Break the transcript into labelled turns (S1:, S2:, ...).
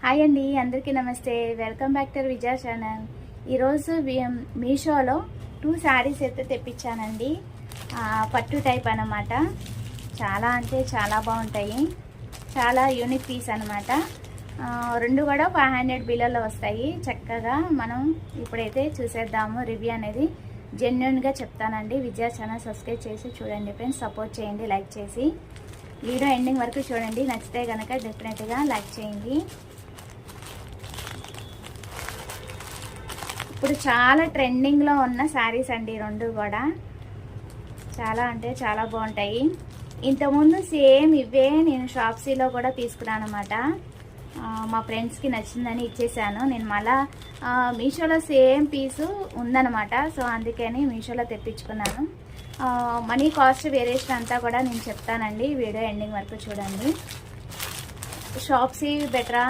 S1: Hi అండి, అందరికీ నమస్తే. Welcome back to Vijaya channel. ఈరోజు మీషోలో 2 శారీస్ అయితే తెప్పించానండి. పట్టు టైప్ అన్నమాట. చాలా అంటే చాలా బాగుంటాయి. చాలా యూనిక్ పీస్ అనమాట. రెండు కూడా 500 బిల్లలో వస్తాయి. చక్కగా మనం ఇప్పుడైతే చూసేద్దాము. రివ్యూ అనేది జెన్యున్గా చెప్తానండి. విజయ ఛానల్ సబ్స్క్రైబ్ చేసి చూడండి ఫ్రెండ్స్. సపోర్ట్ చేయండి లైక్ చేసి. వీడియో ఎండింగ్ వరకు చూడండి. నచ్చితే కనుక డెఫినెట్గా లైక్ చేయండి. ఇప్పుడు చాలా ట్రెండింగ్లో ఉన్న శారీస్ అండి రెండు కూడా. చాలా అంటే చాలా బాగుంటాయి. ఇంతకుముందు సేమ్ ఇవే నేను షాప్సీలో కూడా తీసుకున్నాను అనమాట. మా ఫ్రెండ్స్కి నచ్చిందని ఇచ్చేసాను. నేను మళ్ళా మీషోలో సేమ్ పీసు ఉందన్నమాట. సో అందుకని మీషోలో తెప్పించుకున్నాను. మనీ కాస్ట్ వేరియేషన్ అంతా కూడా నేను చెప్తానండి. వీడియో ఎండింగ్ వరకు చూడండి. షాప్సీ బెటరా